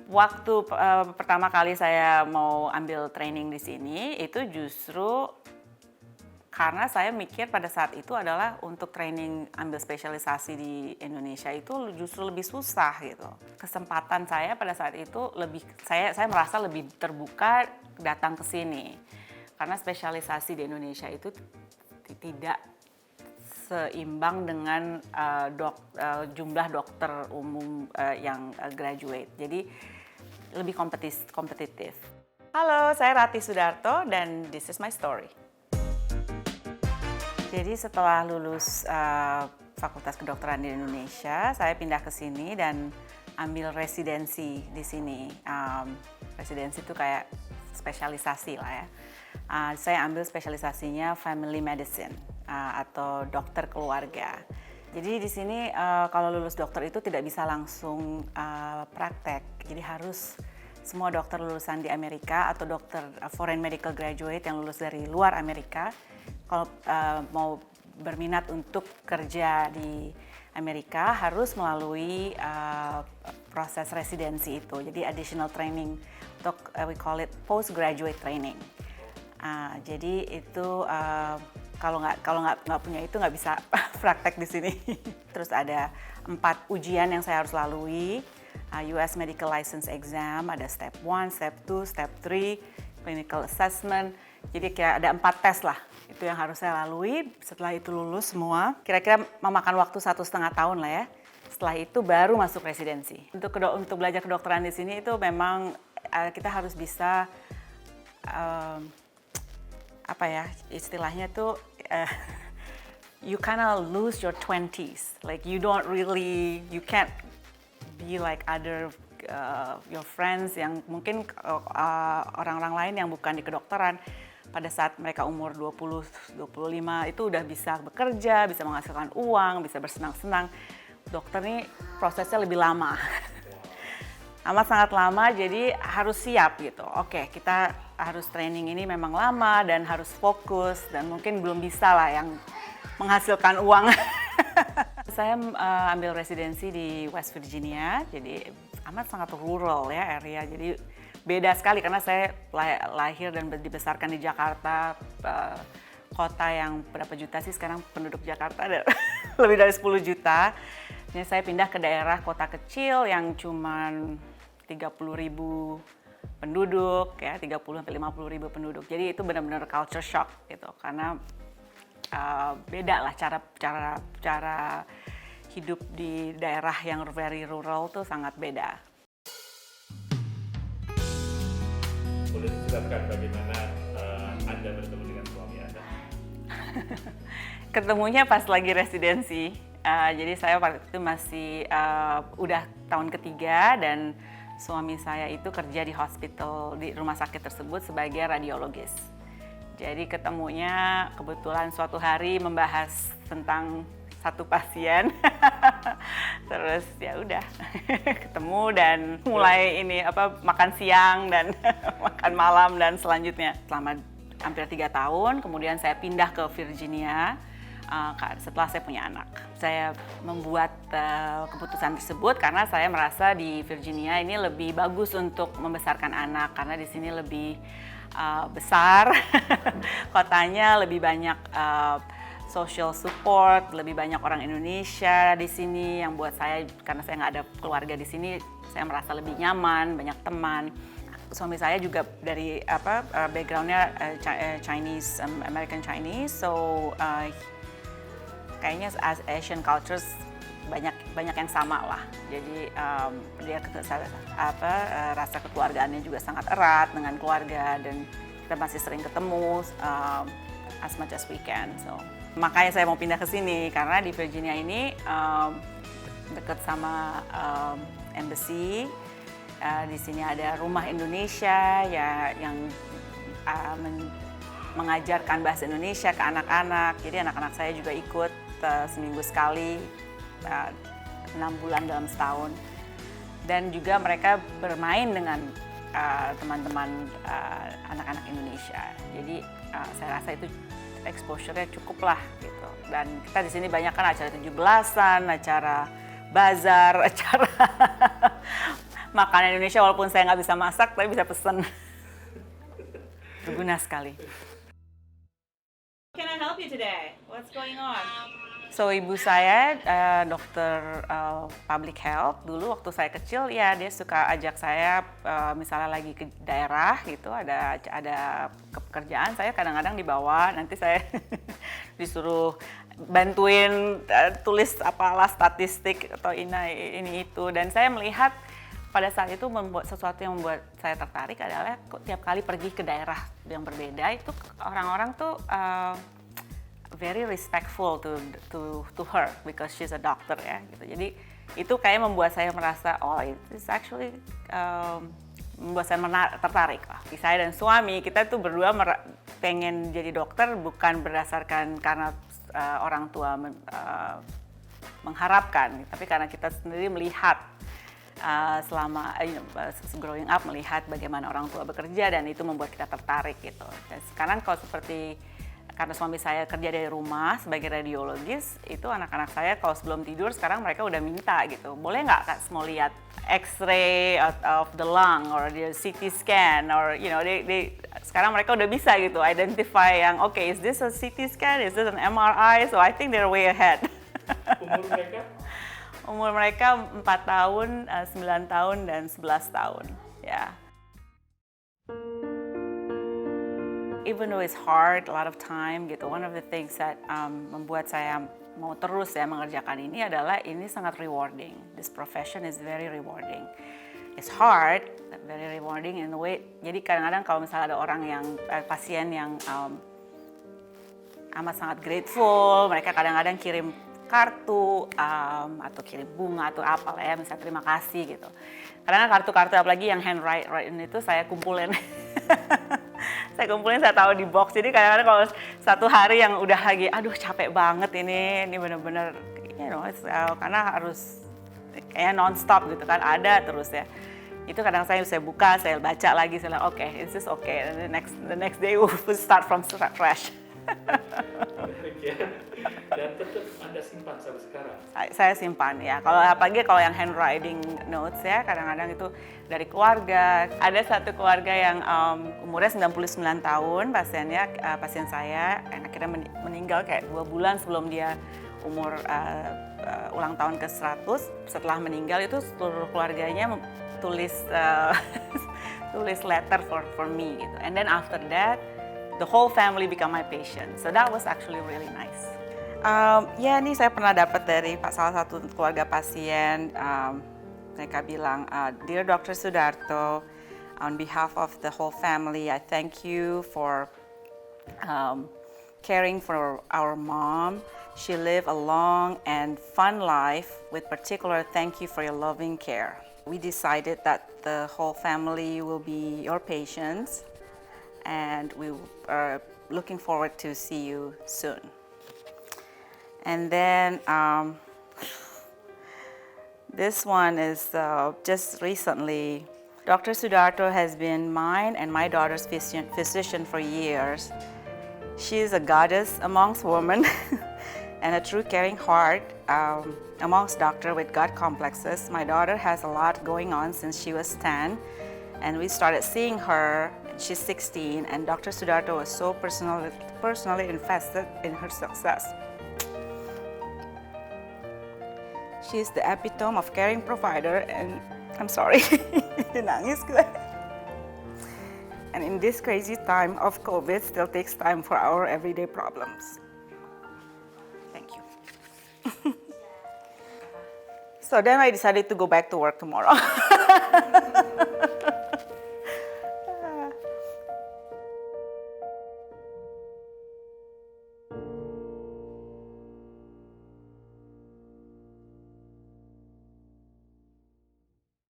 Waktu pertama kali saya mau ambil training di sini itu justru karena saya mikir pada saat itu adalah untuk training ambil spesialisasi di Indonesia itu justru lebih susah gitu. Kesempatan saya pada saat itu saya merasa lebih terbuka datang ke sini. Karena spesialisasi di Indonesia itu tidak seimbang dengan jumlah dokter umum yang graduate. Jadi lebih kompetitif. Halo, saya Rati Sudarto dan this is my story. Jadi setelah lulus Fakultas Kedokteran di Indonesia, saya pindah ke sini dan ambil residensi di sini. Residensi itu kayak spesialisasi lah ya. Saya ambil spesialisasinya Family Medicine atau dokter keluarga. Jadi di sini kalau lulus dokter itu tidak bisa langsung praktek. Jadi harus semua dokter lulusan di Amerika atau dokter foreign medical graduate yang lulus dari luar Amerika, kalau mau berminat untuk kerja di Amerika harus melalui proses residensi itu. Jadi additional training untuk we call it postgraduate training. Jadi itu kalau nggak punya itu nggak bisa praktek di sini. Terus ada 4 ujian yang saya harus lalui. US Medical License Exam, ada Step 1, Step 2, Step 3, Clinical Assessment. Jadi kira ada 4 tes lah, itu yang harus saya lalui. Setelah itu lulus semua, kira-kira memakan waktu 1,5 tahun lah ya. Setelah itu baru masuk residensi. Untuk belajar kedokteran di sini itu memang kita harus bisa, apa ya, istilahnya tuh, you kinda lose your 20s. Like you can't be like other your friends yang mungkin orang-orang lain yang bukan di kedokteran pada saat mereka umur 20, 25 itu udah bisa bekerja, bisa menghasilkan uang, bisa bersenang-senang. Dokter ini prosesnya lebih lama. Amat sangat lama, jadi harus siap gitu. Oke, kita harus training ini memang lama dan harus fokus dan mungkin belum bisa lah yang menghasilkan uang. Saya ambil residensi di West Virginia, jadi amat sangat rural ya area. Jadi beda sekali karena saya lahir dan dibesarkan di Jakarta, kota yang berapa juta sih sekarang penduduk Jakarta ada lebih dari 10 juta. Jadi saya pindah ke daerah kota kecil yang cuman 30.000 penduduk ya, 30-50.000 penduduk. Jadi itu benar-benar culture shock gitu karena beda lah cara hidup di daerah yang very rural tuh sangat beda. Boleh dijelaskan bagaimana Anda bertemu dengan suami Anda? Ketemunya pas lagi residensi, jadi saya waktu itu masih udah tahun ketiga dan suami saya itu kerja di rumah sakit tersebut sebagai radiologis. Jadi ketemunya kebetulan suatu hari membahas tentang satu pasien, terus ya udah ketemu dan mulai makan siang dan makan malam dan selanjutnya selama hampir 3 tahun. Kemudian saya pindah ke Virginia setelah saya punya anak. Saya membuat keputusan tersebut karena saya merasa di Virginia ini lebih bagus untuk membesarkan anak karena di sini lebih besar, kotanya lebih banyak social support, lebih banyak orang Indonesia di sini yang buat saya, karena saya nggak ada keluarga di sini, saya merasa lebih nyaman, banyak teman. Suami saya juga dari backgroundnya Chinese, American Chinese, so kayaknya Asian cultures banyak yang sama lah. Jadi dia rasa kekeluargaannya juga sangat erat dengan keluarga dan kita masih sering ketemu as much as we can. So makanya saya mau pindah ke sini karena di Virginia ini dekat sama embassy. Di sini ada rumah Indonesia ya yang mengajarkan bahasa Indonesia ke anak-anak. Jadi anak-anak saya juga ikut seminggu sekali. 6 bulan dalam setahun dan juga mereka bermain dengan teman-teman anak-anak Indonesia. Jadi saya rasa itu exposure-nya cukup lah gitu. Dan kita di sini banyak kan acara 17-an, acara bazar, acara makanan Indonesia walaupun saya nggak bisa masak, tapi bisa pesen. Berguna sekali. Can I help you today? What's going on? So ibu saya dokter public health. Dulu waktu saya kecil ya dia suka ajak saya misalnya lagi ke daerah gitu ada pekerjaan, saya kadang-kadang dibawa, nanti saya disuruh bantuin tulis apalah statistik atau ini itu, dan saya melihat pada saat itu membuat sesuatu yang membuat saya tertarik adalah tiap kali pergi ke daerah yang berbeda itu orang-orang tuh very respectful to her because she's a doctor ya gitu. Jadi itu kayak membuat saya merasa it's actually membuat saya tertarik lah. Saya dan suami kita tuh berdua pengen jadi dokter bukan berdasarkan karena orang tua mengharapkan, tapi karena kita sendiri melihat selama growing up melihat bagaimana orang tua bekerja dan itu membuat kita tertarik gitu. Dan sekarang kalau seperti karena suami saya kerja dari rumah sebagai radiologis, itu anak-anak saya kalau sebelum tidur sekarang mereka udah minta gitu, boleh nggak Kak mau lihat X-ray of the lung or the CT scan or sekarang mereka udah bisa gitu identify yang is this a CT scan, is this an MRI, so I think they're way ahead. Umur mereka? Umur mereka 4 tahun, 9 tahun, dan 11 tahun. Ya. Even though it's hard, a lot of time gitu, one of the things that membuat saya mau terus ya mengerjakan ini adalah ini sangat rewarding. This profession is very rewarding. It's hard, but very rewarding in a way. Jadi kadang-kadang kalau misalnya ada orang yang pasien yang amat sangat grateful, mereka kadang-kadang kirim kartu atau kirim bunga atau apalah ya, misalnya terima kasih gitu. Kadang-kadang kartu-kartu apalagi yang handwritten itu saya kumpulin. Saya taruh di box. Jadi kadang-kadang kalau satu hari yang udah lagi, aduh capek banget ini benar-benar, karena harus kayak non-stop gitu kan, ada terus ya. Itu kadang saya buka, saya baca lagi, saya bilang this is okay. And the next day we'll start from fresh. Dan tetap Anda simpan sampai sekarang? Saya simpan ya. Apalagi kalau yang handwriting notes ya, kadang-kadang itu dari keluarga. Ada satu keluarga yang umurnya 99 tahun, pasien saya, yang akhirnya meninggal kayak 2 bulan sebelum dia umur ulang tahun ke-100. Setelah meninggal itu seluruh keluarganya tulis letter for me gitu. And then after that, the whole family become my patient. So that was actually really nice. Ini saya pernah dapat dari salah satu keluarga pasien. Mereka bilang, Dear Dr. Sudarto, on behalf of the whole family, I thank you for caring for our mom. She lived a long and fun life. With particular thank you for your loving care. We decided that the whole family will be your patients, and we are looking forward to see you soon. And then this one is just recently. Dr. Sudarto has been mine and my daughter's physician for years. She is a goddess amongst women and a true caring heart amongst doctors with God complexes. My daughter has a lot going on since she was 10, and we started seeing her. She's 16, and Dr. Sudarto was so personally invested in her success. She's the epitome of caring provider, and I'm sorry, nangis gue. And in this crazy time of COVID, still takes time for our everyday problems. Thank you. So then I decided to go back to work tomorrow.